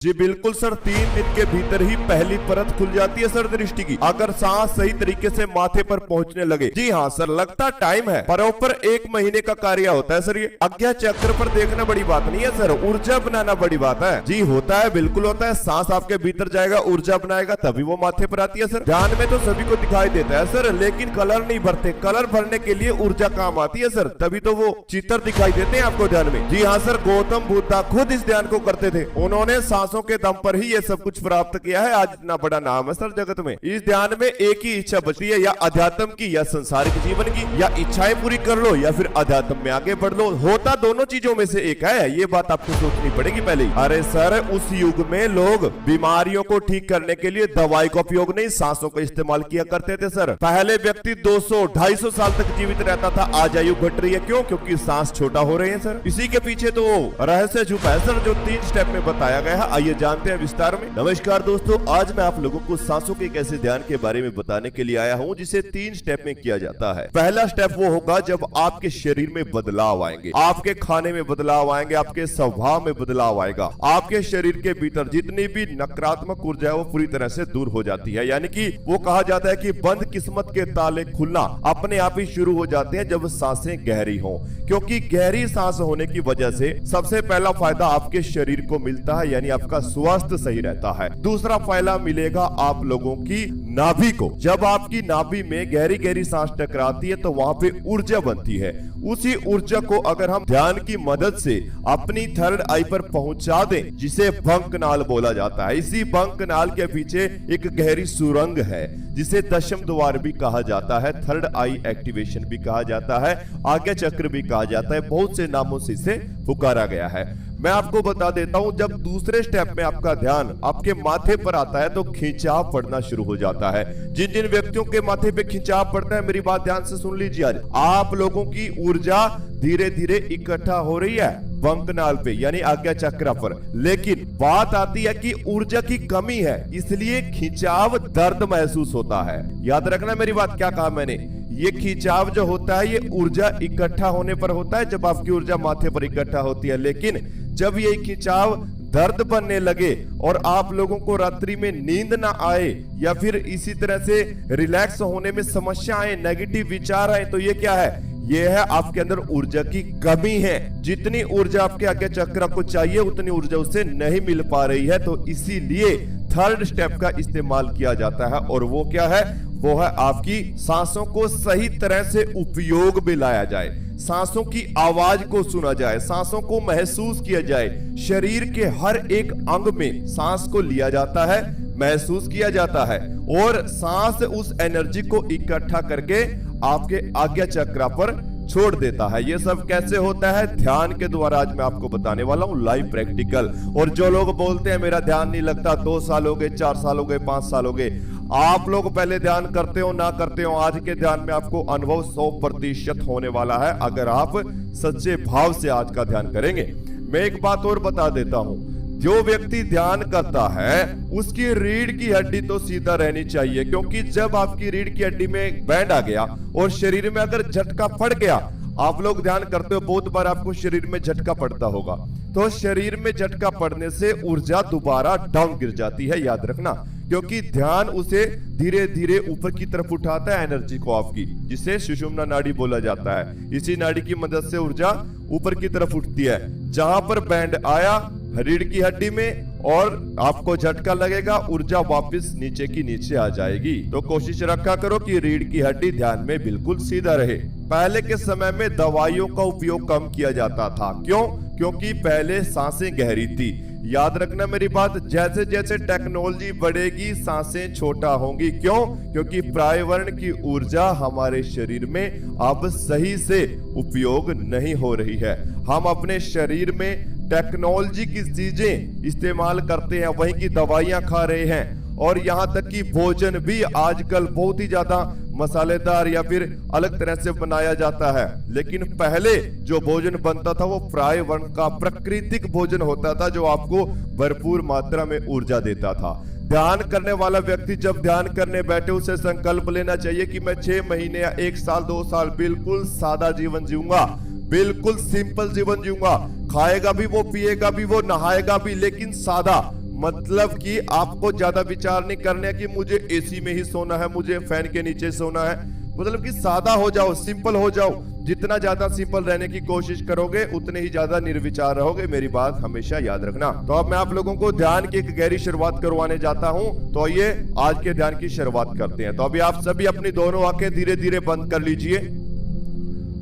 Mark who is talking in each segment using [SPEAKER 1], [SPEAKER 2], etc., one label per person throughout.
[SPEAKER 1] जी बिल्कुल सर, 3 दिन के भीतर ही पहली परत खुल जाती है सर दृष्टि की, अगर सांस सही तरीके से माथे पर पहुंचने लगे। जी हाँ सर, लगता टाइम है पर ऊपर 1 महीने का कार्य होता है सर। ये आज्ञा चक्र पर देखना बड़ी बात नहीं है सर, ऊर्जा बनाना बड़ी बात है। जी होता है, बिल्कुल होता है। सांस आपके भीतर जाएगा, ऊर्जा बनाएगा, तभी वो माथे पर आती है सर। ध्यान में तो सभी को दिखाई देता है सर, लेकिन कलर नहीं भरते। कलर भरने के लिए ऊर्जा काम आती है सर, तभी तो वो चित्र दिखाई देते हैं आपको ध्यान में। जी हाँ सर, गौतम बुद्ध खुद इस ध्यान को करते थे। उन्होंने सांसों के दम पर ही ये सब कुछ प्राप्त किया है। आज इतना बड़ा नाम है सर जगत में। इस ध्यान में एक ही इच्छा बचती है, या अध्यात्म की या संसारिक जीवन की, या इच्छाएं पूरी कर लो या फिर अध्यात्म में आगे बढ़ लो। होता दोनों चीजों में से एक है, ये बात आपको सोचनी पड़ेगी पहले ही। अरे सर, उस युग में लोग बीमारियों को ठीक करने के लिए दवाई का उपयोग नहीं, सांसों का इस्तेमाल किया करते थे सर। पहले व्यक्ति 200-250 साल तक जीवित रहता था, आज आयु घट रही है। क्यों? क्योंकि सांस छोटा हो रहे हैं सर। इसी के पीछे तो रहस्य छुपा है सर, जो 3 स्टेप में बताया गया है। आइए जानते हैं विस्तार में। नमस्कार दोस्तों, आज मैं आप लोगों को सांसों के एक ऐसे ध्यान के बारे में बताने के लिए आया हूं जिसे 3 स्टेप में किया जाता है। पहला स्टेप वो होगा जब आपके शरीर में बदलाव आएंगे, आपके खाने में बदलाव आएंगे, आपके स्वभाव में बदलाव आएगा। आपके शरीर के भीतर जितनी भी नकारात्मक ऊर्जा है वो पूरी तरह से दूर हो जाती है। यानी कि वो कहा जाता है कि बंद किस्मत के ताले खुलना अपने आप ही शुरू हो जाते हैं जब सांसें गहरी हों। क्योंकि गहरी सांस होने की वजह से सबसे पहला फायदा आपके शरीर को मिलता है, यानी आपका स्वास्थ्य सही रहता है। दूसरा फायदा मिलेगा आप लोगों की नाभि को। जब आपकी नाभि में गहरी गहरी सांस टकराती है तो वहां पे ऊर्जा बनती है। उसी ऊर्जा को अगर हम ध्यान की मदद से अपनी थर्ड आई पर पहुंचा दें, जिसे बंक नाल बोला जाता है। इसी बंक नाल के पीछे एक गहरी सुरंग है जिसे दशम द्वार भी कहा जाता है, थर्ड आई एक्टिवेशन भी कहा जाता है, आज्ञा चक्र भी कहा जाता है। बहुत से नामों से इसे पुकारा गया है। मैं आपको बता देता हूं, जब दूसरे स्टेप में आपका ध्यान आपके माथे पर आता है तो खिंचाव पड़ना शुरू हो जाता है। जिन जिन व्यक्तियों के माथे पे खिंचाव पड़ता है, मेरी बात ध्यान से सुन लीजिए। आज आप लोगों की ऊर्जा धीरे धीरे इकट्ठा हो रही है बंकनाल पे, यानी आज्ञा चक्र पर। लेकिन बात आती है कि ऊर्जा की कमी है, इसलिए खिंचाव दर्द महसूस होता है। याद रखना मेरी बात, क्या कहा मैंने। ये खिंचाव जो होता है ये ऊर्जा इकट्ठा होने पर होता है, जब आपकी ऊर्जा माथे पर इकट्ठा होती है। लेकिन जब ये खिंचाव दर्द बनने लगे और आप लोगों को रात्रि में नींद ना आए, या फिर इसी तरह से रिलैक्स होने में समस्या आए, नेगेटिव विचार आए, तो ये क्या है? ये है आपके अंदर ऊर्जा की कमी है। जितनी ऊर्जा आपके आज्ञा चक्र को चाहिए उतनी ऊर्जा उससे नहीं मिल पा रही है। तो इसीलिए थर्ड स्टेप का इस्तेमाल किया जाता है, और वो क्या है? वो है आपकी सांसों को सही तरह से उपयोग में लाया जाए, सांसों की आवाज को सुना जाए, सांसों को महसूस किया जाए। शरीर के हर एक अंग में सांस को लिया जाता है, महसूस किया जाता है, और सांस उस एनर्जी को इकट्ठा करके आपके आज्ञा चक्र पर छोड़ देता है। ये सब कैसे होता है? ध्यान के द्वारा आज मैं आपको बताने वाला हूँ, लाइव प्रैक्टिकल। और जो लोग बोलते हैं मेरा ध्यान नहीं लगता, 2 साल हो गए, 4 साल हो गए, 5 साल हो गए, आप लोग पहले ध्यान करते हो ना करते हो, आज के ध्यान में आपको अनुभव 100% होने वाला है, अगर आप सच्चे भाव से आज का ध्यान करेंगे। मैं एक बात और बता देता हूं, जो व्यक्ति ध्यान करता है उसकी रीढ़ की हड्डी तो सीधा रहनी चाहिए। क्योंकि जब आपकी रीढ़ की हड्डी में बैंड आ गया और शरीर में अगर झटका पड़ गया, आप लोग ध्यान करते हो बहुत बार आपको शरीर में झटका पड़ता होगा, तो शरीर में झटका पड़ने से ऊर्जा दोबारा डाउन गिर जाती है, याद रखना। क्योंकि ध्यान उसे धीरे धीरे ऊपर की तरफ उठाता है, एनर्जी को आपकी, जिसे सुषुम्ना नाड़ी बोला जाता है। इसी नाड़ी की मदद से ऊर्जा ऊपर की तरफ उठती है। जहां पर बैंड आया रीढ़ की हड्डी में और आपको झटका लगेगा, ऊर्जा वापस नीचे की नीचे आ जाएगी। तो कोशिश रखा करो कि रीढ़ की हड्डी ध्यान में बिल्कुल सीधा रहे। पहले के समय में दवाइयों का उपयोग कम किया जाता था। क्यों? क्योंकि पहले सांसें गहरी थी। याद रखना मेरी बात, जैसे जैसे टेक्नोलॉजी बढ़ेगी सांसें छोटा होंगी। क्यों? क्योंकि प्रायवर्ण की ऊर्जा हमारे शरीर में अब सही से उपयोग नहीं हो रही है। हम अपने शरीर में टेक्नोलॉजी की चीजें इस्तेमाल करते हैं, वहीं की दवाइयां खा रहे हैं। और यहाँ तक कि भोजन भी आजकल बहुत ही ज्यादा मसालेदार या फिर अलग तरह से बनाया जाता है। लेकिन पहले जो भोजन बनता था वो प्रायवर्ण का प्राकृतिक भोजन होता था, जो आपको भरपूर मात्रा में ऊर्जा देता था। ध्यान करने वाला व्यक्ति जब ध्यान करने बैठे, उसे संकल्प लेना चाहिए कि मैं 6 महीने या 1 साल 2 साल बिल्कुल सादा जीवन जीऊंगा, बिल्कुल सिंपल जीवन जीऊंगा। खाएगा भी वो, पिएगा भी वो, नहाएगा भी, लेकिन सादा। मतलब कि आपको ज्यादा विचार नहीं करने कि मुझे एसी में ही सोना है, मुझे फैन के नीचे सोना है। मतलब कि सादा हो जाओ, सिंपल हो जाओ। जितना ज्यादा सिंपल रहने की कोशिश करोगे उतने ही ज्यादा निर्विचार रहोगे, मेरी बात हमेशा याद रखना। तो अब मैं आप लोगों को ध्यान की एक गहरी शुरुआत करवाने जाता हूं। तो आइए आज के ध्यान की शुरुआत करते हैं। तो अभी आप सभी अपनी दोनों आंखें धीरे धीरे बंद कर लीजिए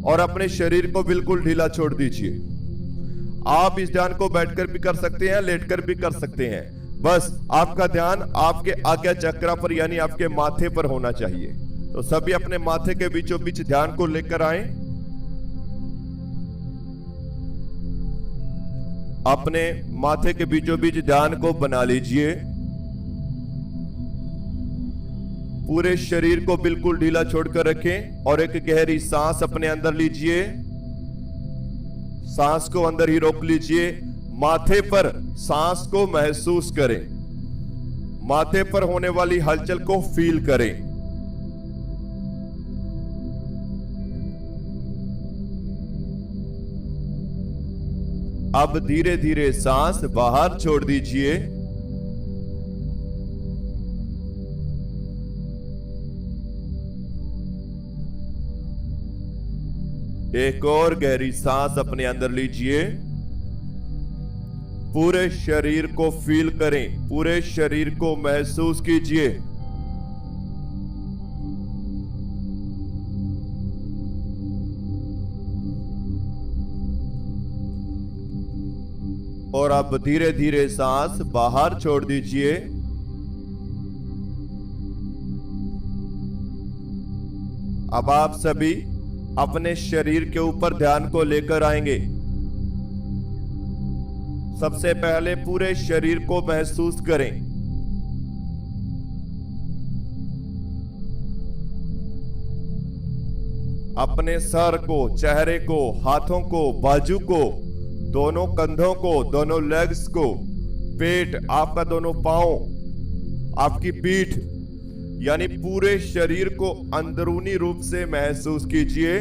[SPEAKER 1] और अपने शरीर को बिल्कुल ढीला छोड़ दीजिए। आप इस ध्यान को बैठकर भी कर सकते हैं, लेटकर भी कर सकते हैं। बस आपका ध्यान आपके आज्ञा चक्र पर यानी आपके माथे पर होना चाहिए। तो सभी अपने माथे के बीचों बीच ध्यान को लेकर आए। अपने माथे के बीचों बीच ध्यान को बना लीजिए। पूरे शरीर को बिल्कुल ढीला छोड़कर रखें और एक गहरी सांस अपने अंदर लीजिए। सांस को अंदर ही रोक लीजिए। माथे पर सांस को महसूस करें। माथे पर होने वाली हलचल को फील करें। अब धीरे धीरे सांस बाहर छोड़ दीजिए। एक और गहरी सांस अपने अंदर लीजिए। पूरे शरीर को फील करें, पूरे शरीर को महसूस कीजिए। और अब धीरे धीरे सांस बाहर छोड़ दीजिए। अब आप सभी अपने शरीर के ऊपर ध्यान को लेकर आएंगे। सबसे पहले पूरे शरीर को महसूस करें। अपने सर को, चेहरे को, हाथों को, बाजू को, दोनों कंधों को, दोनों लेग्स को, पेट, आपका दोनों पांव, आपकी पीठ, यानी पूरे शरीर को अंदरूनी रूप से महसूस कीजिए।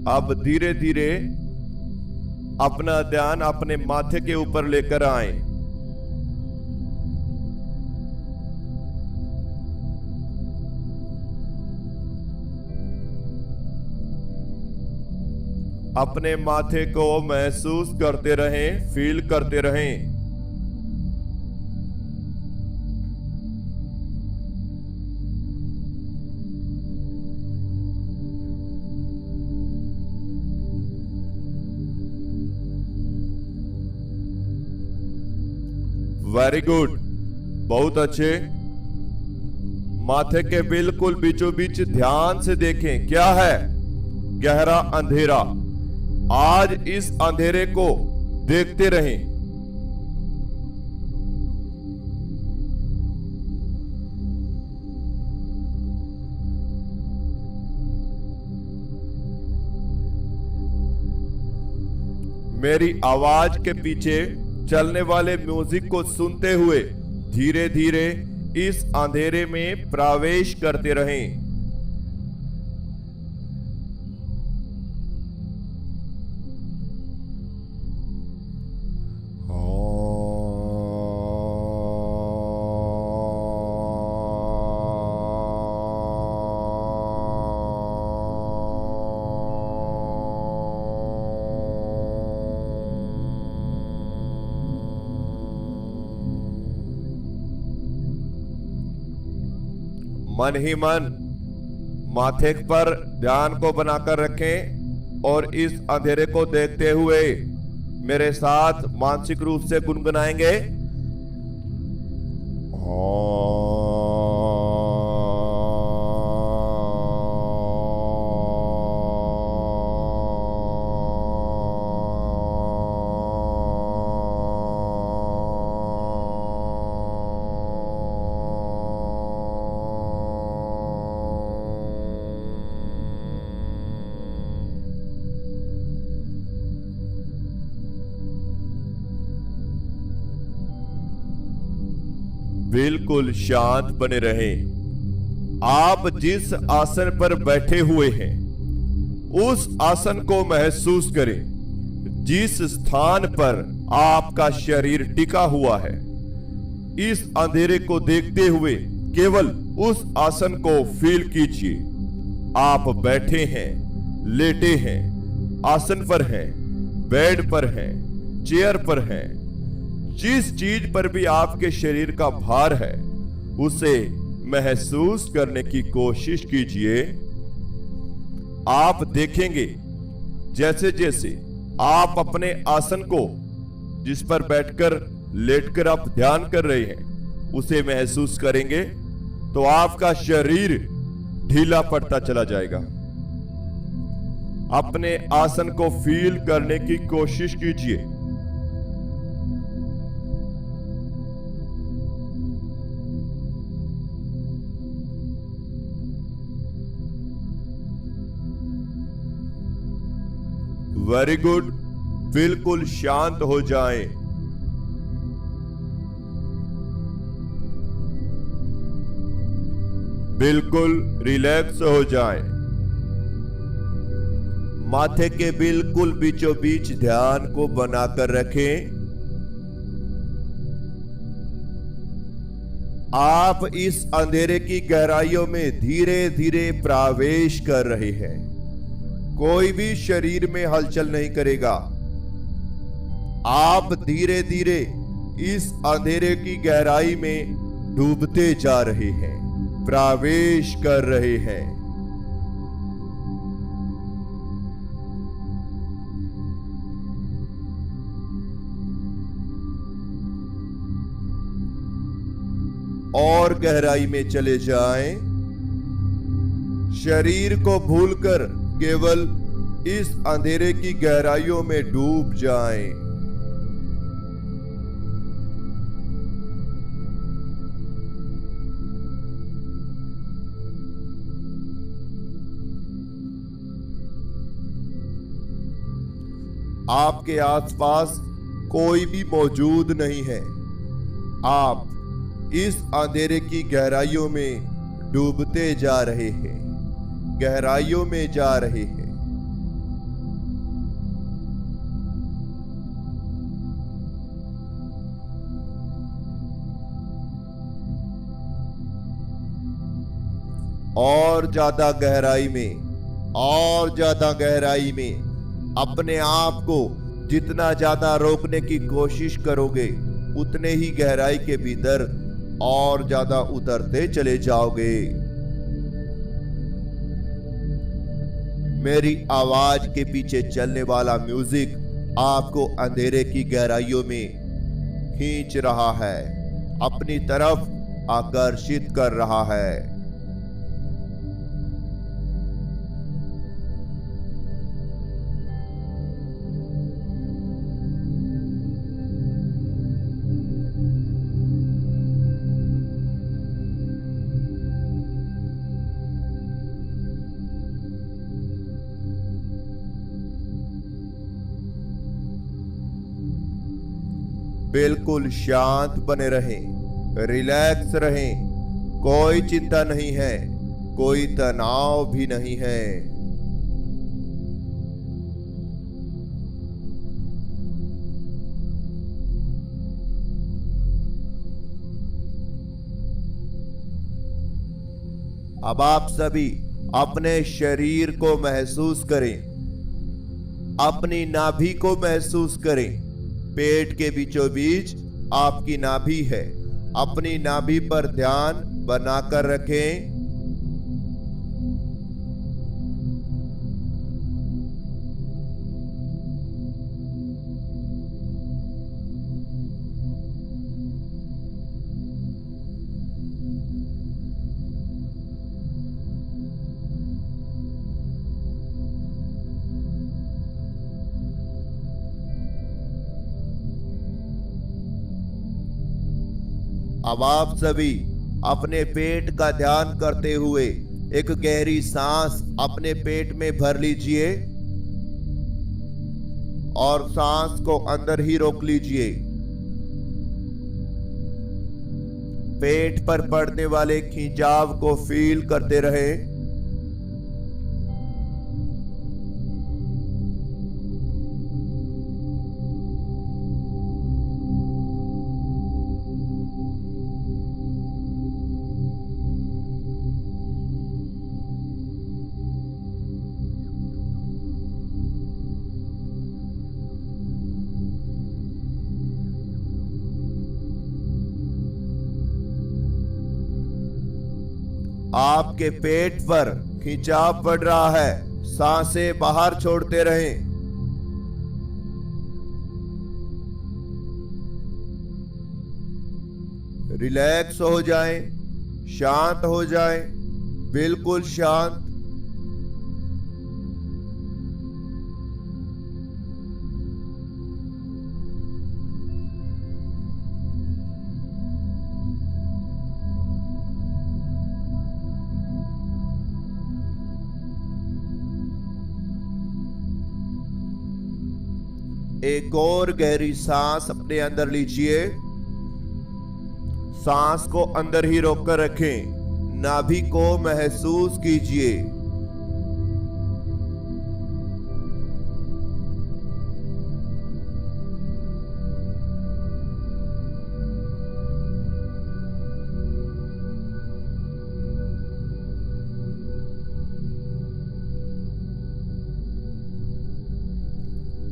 [SPEAKER 1] अब धीरे धीरे अपना ध्यान अपने माथे के ऊपर लेकर आए। अपने माथे को महसूस करते रहें, फील करते रहें। वेरी गुड, बहुत अच्छे। माथे के बिल्कुल बीचों बीच ध्यान से देखें, क्या है? गहरा अंधेरा। आज इस अंधेरे को देखते रहें। मेरी आवाज के पीछे चलने वाले म्यूजिक को सुनते हुए धीरे धीरे इस अंधेरे में प्रवेश करते रहें। मन ही मन माथे पर ध्यान को बनाकर रखें और इस अंधेरे को देखते हुए मेरे साथ मानसिक रूप से गुनगुनाएंगे। बिल्कुल शांत बने रहें। आप जिस आसन पर बैठे हुए हैं उस आसन को महसूस करें। जिस स्थान पर आपका शरीर टिका हुआ है, इस अंधेरे को देखते हुए केवल उस आसन को फील कीजिए। आप बैठे हैं, लेटे हैं, आसन पर हैं, बेड पर हैं, चेयर पर हैं। जिस चीज पर भी आपके शरीर का भार है उसे महसूस करने की कोशिश कीजिए। आप देखेंगे जैसे जैसे आप अपने आसन को, जिस पर बैठकर लेटकर आप ध्यान कर रहे हैं, उसे महसूस करेंगे तो आपका शरीर ढीला पड़ता चला जाएगा। अपने आसन को फील करने की कोशिश कीजिए। Very good. बिल्कुल शांत हो जाएं। बिल्कुल रिलैक्स हो जाएं। माथे के बिल्कुल बीचों बीच ध्यान को बनाकर रखें। आप इस अंधेरे की गहराइयों में धीरे धीरे प्रवेश कर रहे हैं। कोई भी शरीर में हलचल नहीं करेगा। आप धीरे धीरे इस अंधेरे की गहराई में डूबते जा रहे हैं, प्रवेश कर रहे हैं। और गहराई में चले जाएं। शरीर को भूलकर केवल इस अंधेरे की गहराइयों में डूब जाएं। आपके आसपास कोई भी मौजूद नहीं है। आप इस अंधेरे की गहराइयों में डूबते जा रहे हैं, गहराइयों में जा रहे हैं। और ज्यादा गहराई में, और ज्यादा गहराई में। अपने आप को जितना ज्यादा रोकने की कोशिश करोगे उतने ही गहराई के भीतर और ज्यादा उतरते चले जाओगे। मेरी आवाज के पीछे चलने वाला म्यूजिक आपको अंधेरे की गहराइयों में खींच रहा है, अपनी तरफ आकर्षित कर रहा है। बिल्कुल शांत बने रहें, रिलैक्स रहें। कोई चिंता नहीं है, कोई तनाव भी नहीं है। अब आप सभी अपने शरीर को महसूस करें, अपनी नाभि को महसूस करें। पेट के बीचों बीच आपकी नाभि है। अपनी नाभि पर ध्यान बनाकर रखें। अब आप सभी अपने पेट का ध्यान करते हुए एक गहरी सांस अपने पेट में भर लीजिए और सांस को अंदर ही रोक लीजिए। पेट पर पड़ने वाले खिंचाव को फील करते रहें। आपके पेट पर खिंचाव पड़ रहा है, सांसें बाहर छोड़ते रहें। रिलैक्स हो जाएं, शांत हो जाएं, बिल्कुल शांत। एक और गहरी सांस अपने अंदर लीजिए। सांस को अंदर ही रोककर रखें, नाभि को महसूस कीजिए।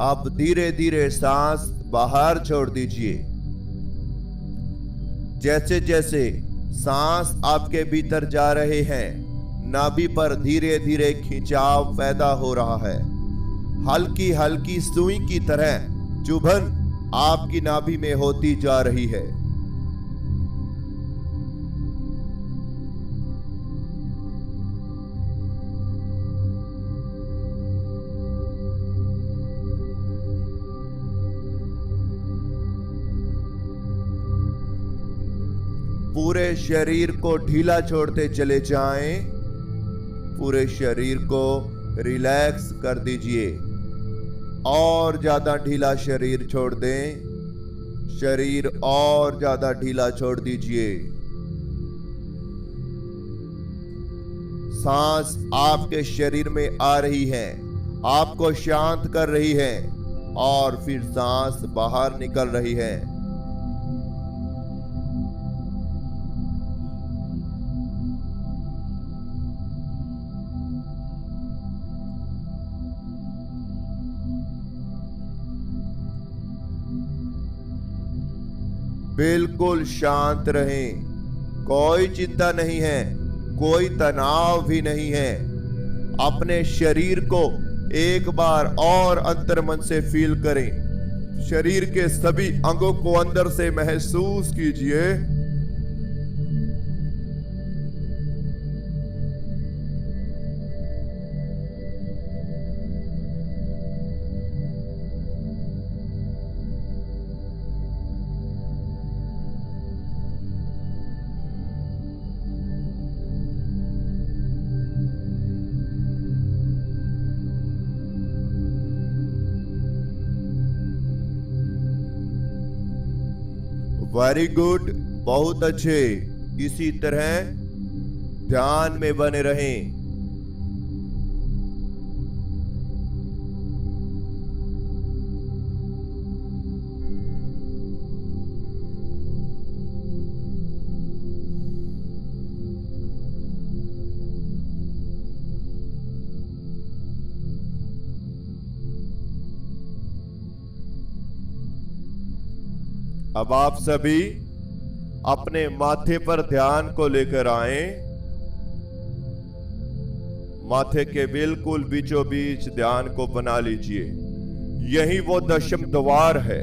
[SPEAKER 1] अब धीरे धीरे सांस बाहर छोड़ दीजिए। जैसे जैसे सांस आपके भीतर जा रहे हैं, नाभि पर धीरे धीरे खिंचाव पैदा हो रहा है। हल्की हल्की सुई की तरह चुभन आपकी नाभि में होती जा रही है। पूरे शरीर को ढीला छोड़ते चले जाएं। पूरे शरीर को रिलैक्स कर दीजिए। और ज्यादा ढीला शरीर छोड़ दें। शरीर और ज्यादा ढीला छोड़ दीजिए। सांस आपके शरीर में आ रही है, आपको शांत कर रही है और फिर सांस बाहर निकल रही है। बिल्कुल शांत रहें। कोई चिंता नहीं है, कोई तनाव भी नहीं है। अपने शरीर को एक बार और अंतर्मन से फील करें। शरीर के सभी अंगों को अंदर से महसूस कीजिए। वेरी गुड, बहुत अच्छे। इसी तरह ध्यान में बने रहें। अब आप सभी अपने माथे पर ध्यान को लेकर आएं। माथे के बिल्कुल बीचों बीच ध्यान को बना लीजिए। यही वो दशम द्वार है।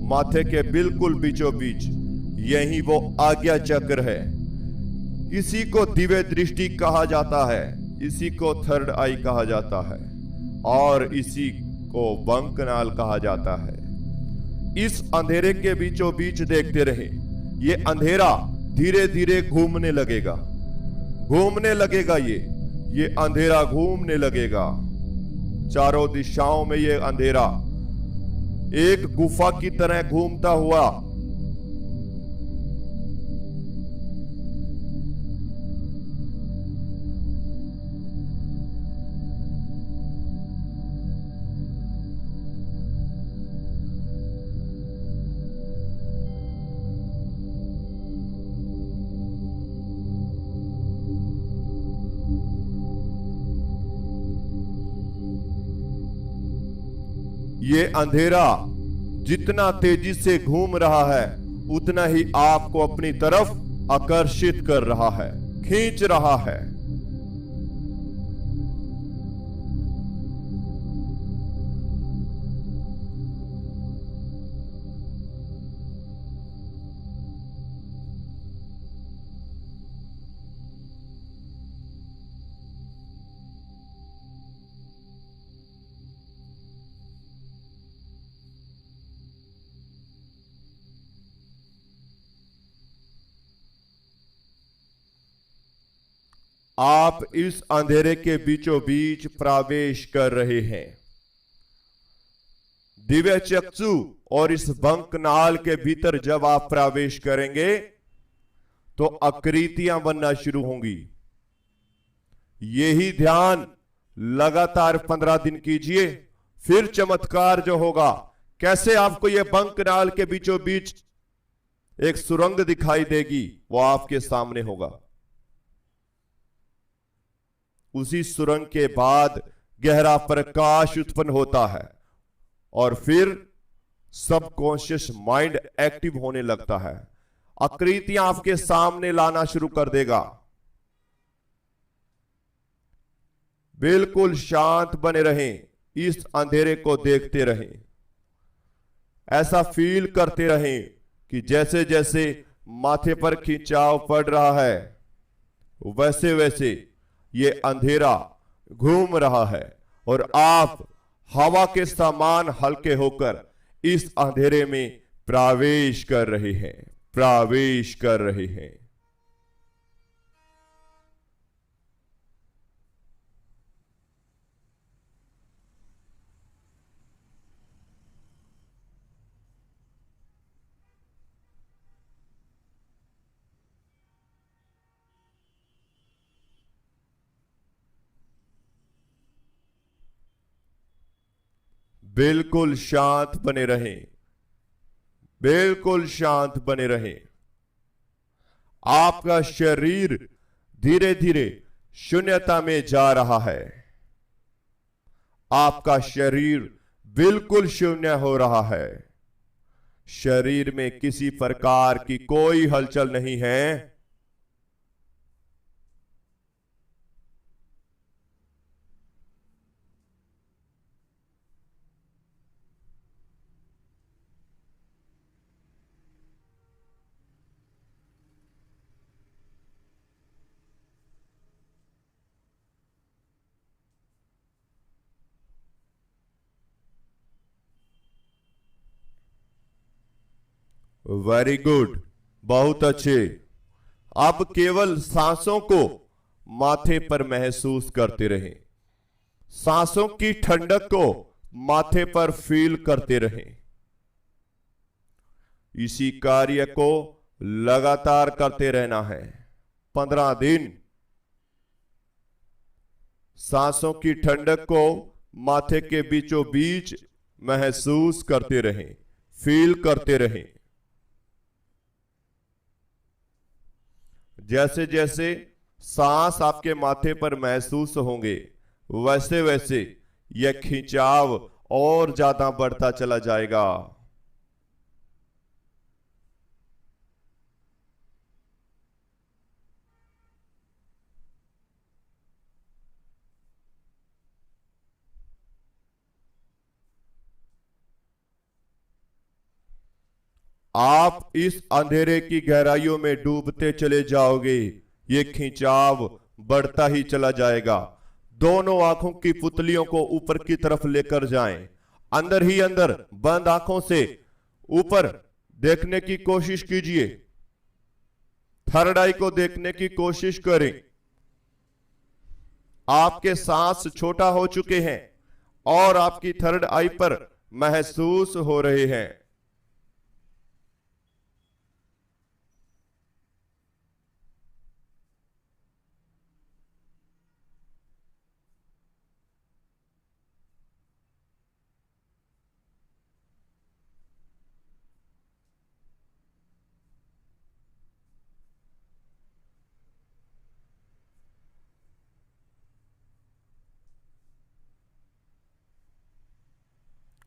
[SPEAKER 1] माथे के बिल्कुल बीचों बीच यही वो आज्ञा चक्र है। इसी को दिव्य दृष्टि कहा जाता है, इसी को थर्ड आई कहा जाता है और इसी को वंकनाल कहा जाता है। इस अंधेरे के बीचों बीच देखते रहे। ये अंधेरा धीरे धीरे घूमने लगेगा, घूमने लगेगा। ये अंधेरा घूमने लगेगा। चारों दिशाओं में ये अंधेरा एक गुफा की तरह घूमता हुआ ये अंधेरा जितना तेजी से घूम रहा है उतना ही आपको अपनी तरफ आकर्षित कर रहा है, खींच रहा है। आप इस अंधेरे के बीचों बीच प्रवेश कर रहे हैं। दिव्य चक्षु और इस बंक नाल के भीतर जब आप प्रवेश करेंगे तो आकृतियां बनना शुरू होंगी। यही ध्यान लगातार 15 दिन कीजिए, फिर चमत्कार जो होगा, कैसे आपको यह बंक नाल के बीचों बीच एक सुरंग दिखाई देगी, वो आपके सामने होगा। उसी सुरंग के बाद गहरा प्रकाश उत्पन्न होता है और फिर सबकॉन्शियस माइंड एक्टिव होने लगता है, आकृतियां आपके सामने लाना शुरू कर देगा। बिल्कुल शांत बने रहें, इस अंधेरे को देखते रहें, ऐसा फील करते रहें कि जैसे जैसे माथे पर खिंचाव पड़ रहा है वैसे वैसे ये अंधेरा घूम रहा है और आप हवा के समान हल्के होकर इस अंधेरे में प्रवेश कर रहे हैं, प्रवेश कर रहे हैं। बिल्कुल शांत बने रहें, बिल्कुल शांत बने रहें। आपका शरीर धीरे धीरे शून्यता में जा रहा है। आपका शरीर बिल्कुल शून्य हो रहा है। शरीर में किसी प्रकार की कोई हलचल नहीं है। वेरी गुड, बहुत अच्छे। अब केवल सांसों को माथे पर महसूस करते रहें, सांसों की ठंडक को माथे पर फील करते रहें। इसी कार्य को लगातार करते रहना है 15 दिन। सांसों की ठंडक को माथे के बीचों बीच महसूस करते रहें, फील करते रहें। जैसे जैसे सांस आपके माथे पर महसूस होंगे वैसे वैसे यह खिंचाव और ज्यादा बढ़ता चला जाएगा। आप इस अंधेरे की गहराइयों में डूबते चले जाओगे, ये खिंचाव बढ़ता ही चला जाएगा। दोनों आंखों की पुतलियों को ऊपर की तरफ लेकर जाएं, अंदर ही अंदर बंद आंखों से ऊपर देखने की कोशिश कीजिए, थर्ड आई को देखने की कोशिश करें। आपके सांस छोटा हो चुके हैं और आपकी थर्ड आई पर महसूस हो रहे हैं।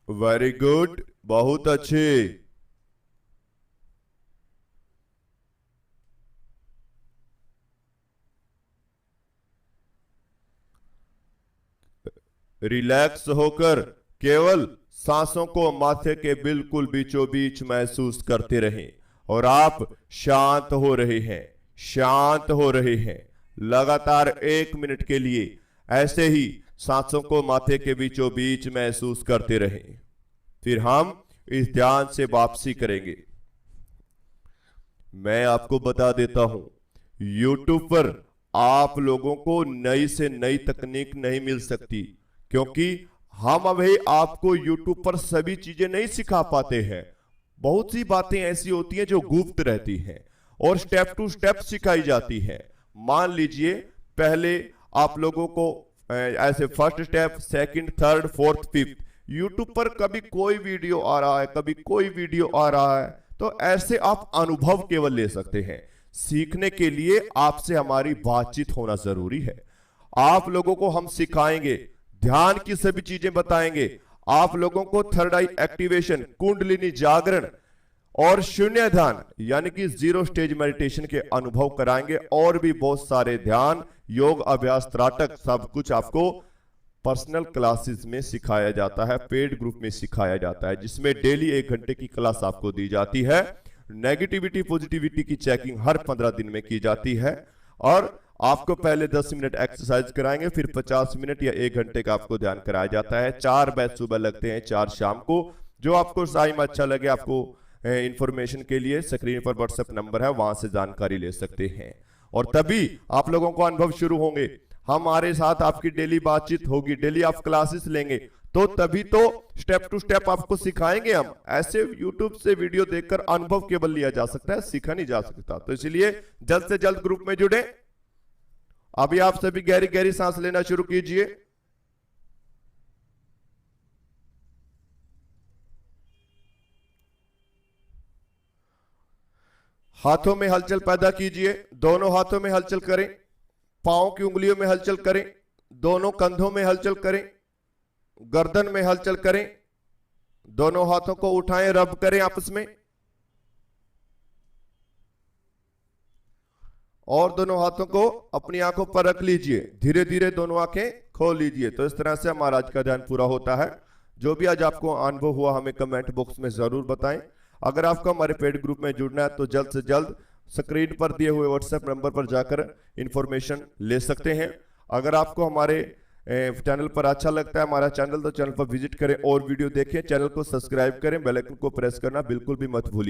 [SPEAKER 1] वेरी गुड, बहुत अच्छे। रिलैक्स होकर केवल सांसों को माथे के बिल्कुल बीचों बीच महसूस करते रहें और आप शांत हो रहे हैं, शांत हो रहे हैं। लगातार 1 मिनट के लिए ऐसे ही सांसों को माथे के बीचों बीच महसूस करते रहें। फिर हम इस ध्यान से वापसी करेंगे। मैं आपको बता देता हूं, YouTube पर आप लोगों को नई से नई तकनीक नहीं मिल सकती, क्योंकि हम अभी आपको YouTube पर सभी चीजें नहीं सिखा पाते हैं। बहुत सी बातें ऐसी होती हैं जो गुप्त रहती हैं और स्टेप टू स्टेप सिखाई जाती है। मान लीजिए पहले आप लोगों को ऐसे first step, second, third, fourth, fifth, YouTube पर कभी कोई वीडियो आ रहा है, कभी कोई वीडियो आ रहा है, तो ऐसे आप अनुभव केवल ले सकते हैं। सीखने के लिए आपसे हमारी बातचीत होना जरूरी है। आप लोगों को हम सिखाएंगे, ध्यान की सभी चीजें बताएंगे। आप लोगों को थर्ड आई एक्टिवेशन, कुंडलिनी जागरण और शून्य ध्यान यानी कि 0 स्टेज मेडिटेशन के अनुभव कराएंगे, और भी बहुत सारे ध्यान, योग अभ्यास, त्राटक, सब कुछ आपको पर्सनल क्लासेस में सिखाया जाता है, पेड ग्रुप में सिखाया जाता है, जिसमें डेली 1 घंटे की क्लास आपको दी जाती है। नेगेटिविटी पॉजिटिविटी की चेकिंग हर 15 दिन में की जाती है, और आपको पहले 10 मिनट एक्सरसाइज कराएंगे, फिर 50 मिनट या 1 घंटे का आपको ध्यान कराया जाता है। 4 बैच सुबह लगते हैं, 4 शाम को। जो आपको टाइम अच्छा लगे, आपको इंफॉर्मेशन के लिए स्क्रीन पर व्हाट्सएप नंबर है, वहां से जानकारी ले सकते हैं। और तभी आप लोगों को अनुभव शुरू होंगे। हमारे साथ आपकी डेली बातचीत होगी, डेली आप क्लासेस लेंगे, तो तभी तो स्टेप टू स्टेप आपको सिखाएंगे हम। ऐसे YouTube से वीडियो देखकर अनुभव केवल लिया जा सकता है, सीखा नहीं जा सकता। तो इसलिए जल्द से जल्द ग्रुप में जुड़े। अभी आप सभी गहरी गहरी सांस लेना शुरू कीजिए। हाथों में हलचल पैदा कीजिए, दोनों हाथों में हलचल करें, पांव की उंगलियों में हलचल करें, दोनों कंधों में हलचल करें, गर्दन में हलचल करें, दोनों हाथों को उठाएं, रब करें आपस में, और दोनों हाथों को अपनी आंखों पर रख लीजिए। धीरे धीरे दोनों आंखें खोल लीजिए। तो इस तरह से हमारा आज का ध्यान पूरा होता है। जो भी आज आपको अनुभव हुआ हमें कमेंट बॉक्स में जरूर बताएं। अगर आपको हमारे पेड ग्रुप में जुड़ना है तो जल्द से जल्द स्क्रीन पर दिए हुए व्हाट्सएप नंबर पर जाकर इंफॉर्मेशन ले सकते हैं। अगर आपको हमारे चैनल पर अच्छा लगता है हमारा चैनल, तो चैनल पर विजिट करें और वीडियो देखें। चैनल को सब्सक्राइब करें, बेल आइकन को प्रेस करना बिल्कुल भी मत भूलिए।